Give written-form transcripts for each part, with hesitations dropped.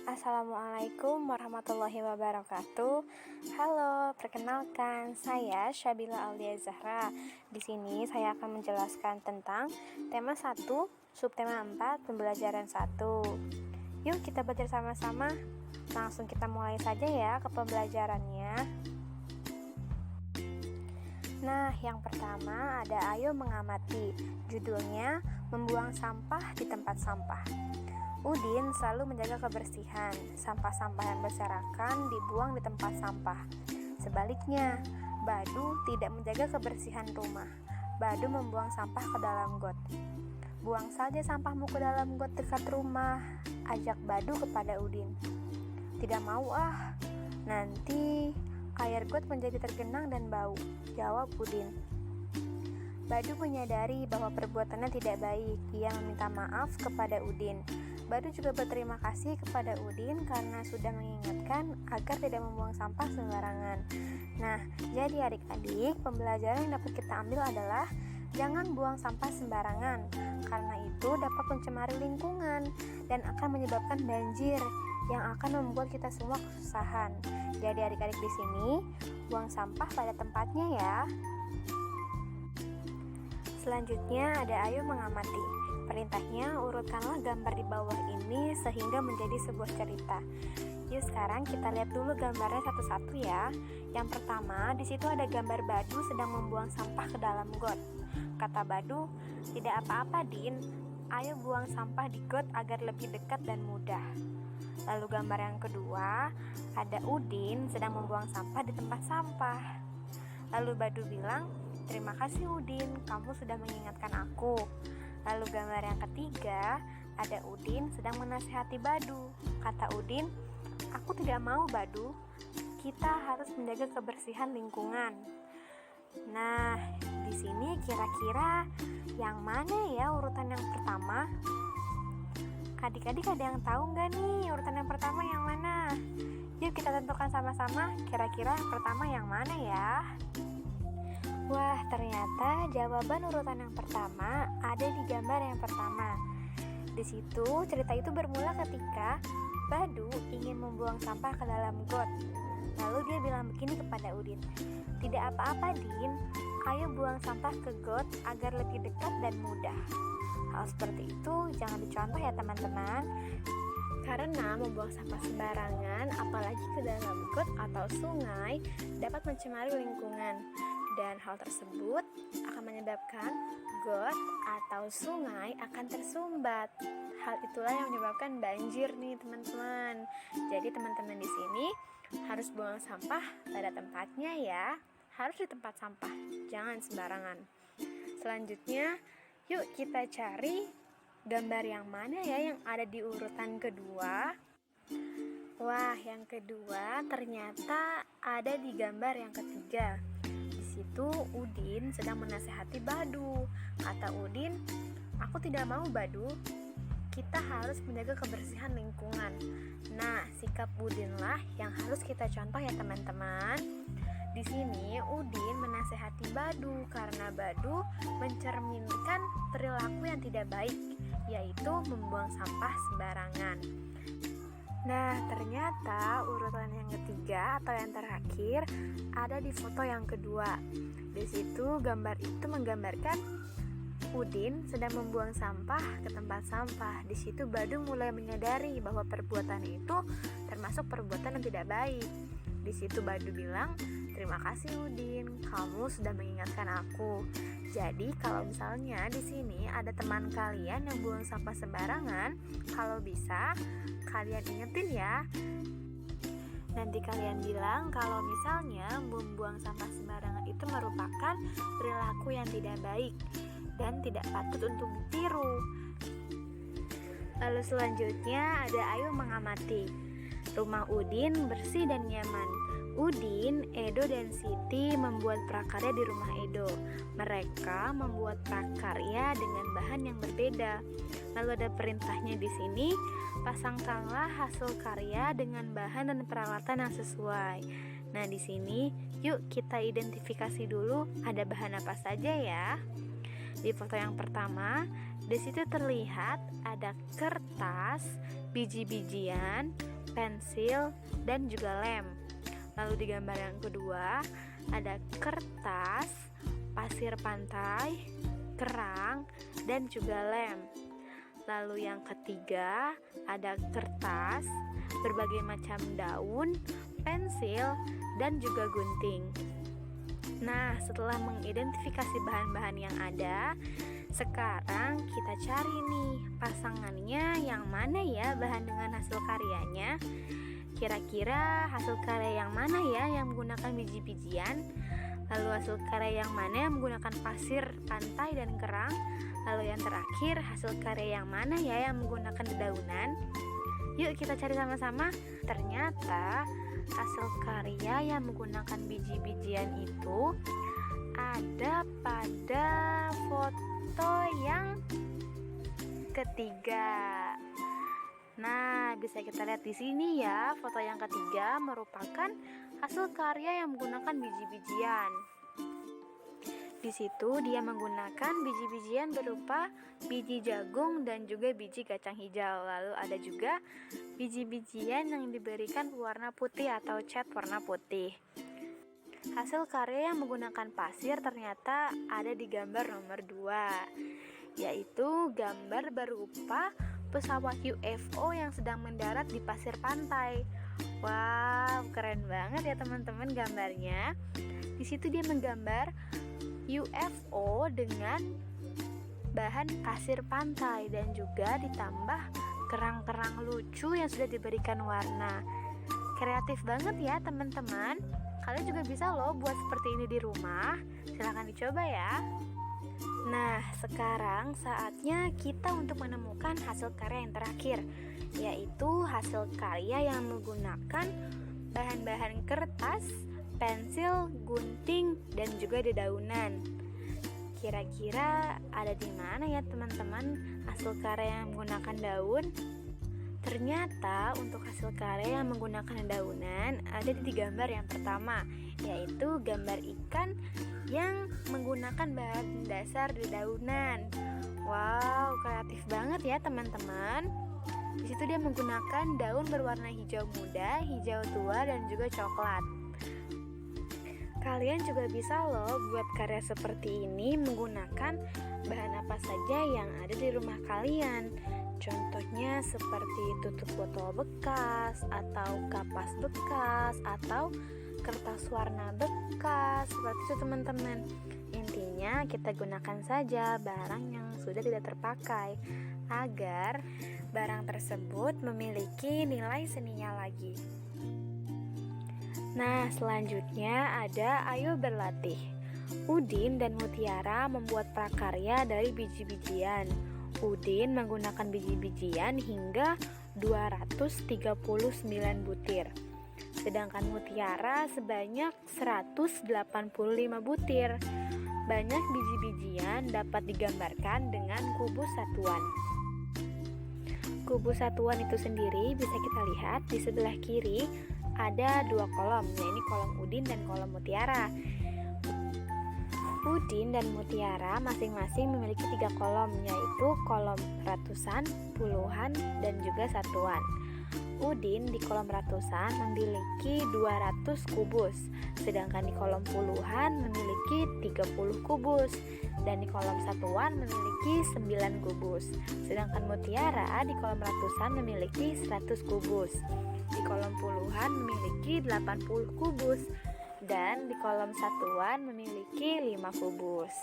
Assalamualaikum warahmatullahi wabarakatuh. Halo, perkenalkan saya Syabila Aulia Zahra. Di sini saya akan menjelaskan tentang tema 1, subtema 4, pembelajaran 1. Yuk kita belajar sama-sama. Langsung kita mulai saja ya ke pembelajarannya. Nah, yang pertama ada ayo mengamati. Judulnya membuang sampah di tempat sampah. Udin selalu menjaga kebersihan. Sampah-sampah yang berserakan dibuang di tempat sampah. Sebaliknya, Badu tidak menjaga kebersihan rumah. Badu membuang sampah ke dalam got. Buang saja sampahmu ke dalam got dekat rumah, ajak Badu kepada Udin. Tidak mau ah, nanti air got menjadi tergenang dan bau, jawab Udin. Badu menyadari bahwa perbuatannya tidak baik. Ia meminta maaf kepada Udin. Badu juga berterima kasih kepada Udin karena sudah mengingatkan agar tidak membuang sampah sembarangan. Nah, jadi adik-adik, pembelajaran yang dapat kita ambil adalah jangan buang sampah sembarangan, karena itu dapat mencemari lingkungan dan akan menyebabkan banjir yang akan membuat kita semua kesusahan. Jadi adik-adik di sini, buang sampah pada tempatnya ya. Selanjutnya ada ayo mengamati. Perintahnya, urutkanlah gambar di bawah ini sehingga menjadi sebuah cerita. Yuk sekarang kita lihat dulu gambarnya satu-satu ya. Yang pertama, di situ ada gambar Badu sedang membuang sampah ke dalam got. Kata Badu, tidak apa-apa Din, ayo buang sampah di got agar lebih dekat dan mudah. Lalu gambar yang kedua, ada Udin sedang membuang sampah di tempat sampah. Lalu Badu bilang, terima kasih Udin, kamu sudah mengingatkan aku. Lalu gambar yang ketiga, ada Udin sedang menasihati Badu. Kata Udin, aku tidak mau Badu, kita harus menjaga kebersihan lingkungan. Nah, di sini kira-kira yang mana ya urutan yang pertama? Adik-adik ada yang tahu nggak nih urutan yang pertama yang mana? Yuk kita tentukan sama-sama, kira-kira yang pertama yang mana ya? Wah, ternyata jawaban urutan yang pertama ada di gambar yang pertama. Di situ cerita itu bermula ketika Badu ingin membuang sampah ke dalam got. Lalu dia bilang begini kepada Udin, tidak apa-apa Din, ayo buang sampah ke got agar lebih dekat dan mudah. Hal seperti itu jangan dicontoh ya teman-teman. Karena membuang sampah sembarangan, apalagi ke dalam got atau sungai, dapat mencemari lingkungan. Dan hal tersebut akan menyebabkan got atau sungai akan tersumbat. Hal itulah yang menyebabkan banjir nih teman-teman. Jadi teman-teman di sini harus buang sampah pada tempatnya ya. Harus di tempat sampah, jangan sembarangan. Selanjutnya, yuk kita cari gambar yang mana ya yang ada di urutan kedua. Wah, yang kedua ternyata ada di gambar yang ketiga. Situ Udin sedang menasihati Badu. Kata Udin, aku tidak mau Badu, kita harus menjaga kebersihan lingkungan. Nah, sikap Udinlah yang harus kita contoh ya teman-teman. Di sini Udin menasihati Badu karena Badu mencerminkan perilaku yang tidak baik, yaitu membuang sampah sembarangan. Nah, ternyata urutan yang ketiga atau yang terakhir ada di foto yang kedua. Di situ gambar itu menggambarkan Udin sedang membuang sampah ke tempat sampah. Di situ Badu mulai menyadari bahwa perbuatan itu termasuk perbuatan yang tidak baik. Di situ Badu bilang, terima kasih Udin, kamu sudah mengingatkan aku. Jadi kalau misalnya di sini ada teman kalian yang buang sampah sembarangan, kalau bisa kalian ingetin ya. Nanti kalian bilang kalau misalnya membuang sampah sembarangan itu merupakan perilaku yang tidak baik dan tidak patut untuk ditiru. Lalu selanjutnya ada ayo mengamati. Rumah Udin bersih dan nyaman. Udin, Edo, dan Siti membuat prakarya di rumah Edo. Mereka membuat prakarya dengan bahan yang berbeda. Lalu ada perintahnya di sini, pasangkanlah hasil karya dengan bahan dan peralatan yang sesuai. Nah, di sini yuk kita identifikasi dulu ada bahan apa saja ya. Di foto yang pertama, di situ terlihat ada kertas, biji-bijian, pensil, dan juga lem. Lalu di gambar yang kedua ada kertas, pasir pantai, kerang, dan juga lem. Lalu yang ketiga ada kertas, berbagai macam daun, pensil, dan juga gunting. Nah, setelah mengidentifikasi bahan-bahan yang ada, sekarang kita cari nih pasangannya yang mana ya bahan dengan hasil karyanya. Kira-kira hasil karya yang mana ya yang menggunakan biji-bijian? Lalu hasil karya yang mana yang menggunakan pasir pantai dan kerang? Lalu yang terakhir hasil karya yang mana ya yang menggunakan dedaunan? Yuk kita cari sama-sama. Ternyata hasil karya yang menggunakan biji-bijian itu ada pada foto yang ketiga. Nah, bisa kita lihat di sini ya, foto yang ketiga merupakan hasil karya yang menggunakan biji-bijian. Di situ dia menggunakan biji-bijian berupa biji jagung dan juga biji kacang hijau. Lalu ada juga biji-bijian yang diberikan warna putih atau cat warna putih. Hasil karya yang menggunakan pasir ternyata ada di gambar nomor 2, yaitu gambar berupa pesawat UFO yang sedang mendarat di pasir pantai. Wow, keren banget ya teman-teman gambarnya. Di situ dia menggambar UFO dengan bahan pasir pantai dan juga ditambah kerang-kerang lucu yang sudah diberikan warna. Kreatif banget ya teman-teman. Kalian juga bisa loh buat seperti ini di rumah. Silahkan dicoba ya. Nah, sekarang saatnya kita untuk menemukan hasil karya yang terakhir, yaitu hasil karya yang menggunakan bahan-bahan kertas, pensil, gunting, dan juga dedaunan. Kira-kira ada di mana ya teman-teman hasil karya yang menggunakan daun? Ternyata untuk hasil karya yang menggunakan dedaunan ada di gambar yang pertama, yaitu gambar ikan yang menggunakan bahan dasar dedaunan. Wow, kreatif banget ya teman-teman. Di situ dia menggunakan daun berwarna hijau muda, hijau tua, dan juga coklat. Kalian juga bisa loh buat karya seperti ini menggunakan bahan apa saja yang ada di rumah kalian. Contohnya seperti tutup botol bekas, atau kapas bekas, atau kertas warna bekas, seperti itu teman-teman. Intinya kita gunakan saja barang yang sudah tidak terpakai agar barang tersebut memiliki nilai seninya lagi. Nah, selanjutnya ada Ayo Berlatih. Udin dan Mutiara membuat prakarya dari biji-bijian. Udin menggunakan biji-bijian hingga 239 butir. Sedangkan Mutiara sebanyak 185 butir. Banyak biji-bijian dapat digambarkan dengan kubus satuan. Kubus satuan itu sendiri bisa kita lihat di sebelah kiri ada 2 kolom, yaitu kolom Udin dan kolom Mutiara. Udin dan Mutiara masing-masing memiliki 3 kolom, yaitu kolom ratusan, puluhan, dan juga satuan. Udin di kolom ratusan memiliki 200 kubus, sedangkan di kolom puluhan memiliki 30 kubus, dan di kolom satuan memiliki 9 kubus. Sedangkan Mutiara di kolom ratusan memiliki 100 kubus, di kolom puluhan memiliki 80 kubus, dan di kolom satuan memiliki 5 kubus.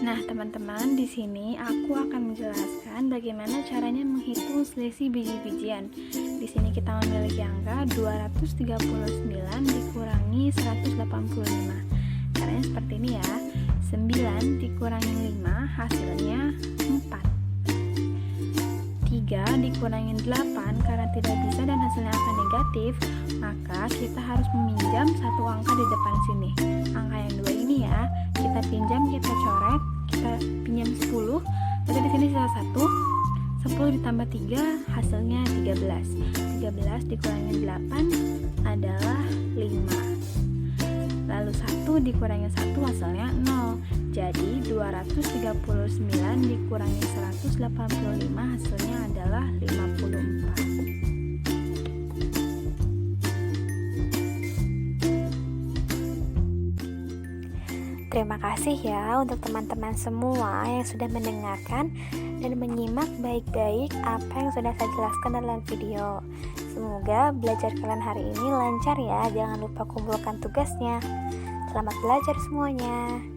Nah, teman-teman, di sini aku akan menjelaskan bagaimana caranya menghitung selisih biji-bijian. Di sini kita memiliki angka 239 dikurangi 185. Caranya seperti ini ya. 9 dikurangi 5 hasilnya 4. 3 dikurangi 8 karena tidak bisa dan hasilnya akan negatif, maka kita harus meminjam satu angka di depan sini. Angka yang 2 ini ya, kita pinjam, kita coret, kita pinjam 10, Berarti di sini sisa 1. 10 ditambah 3 hasilnya 13. 13 dikurangi 8 adalah 5. Lalu 1 dikurangi 1 hasilnya 0. Jadi 239 dikurangi 185 hasilnya adalah 54. Terima kasih ya untuk teman-teman semua yang sudah mendengarkan dan menyimak baik-baik apa yang sudah saya jelaskan dalam video. Semoga belajar kalian hari ini lancar ya. Jangan lupa kumpulkan tugasnya. Selamat belajar semuanya.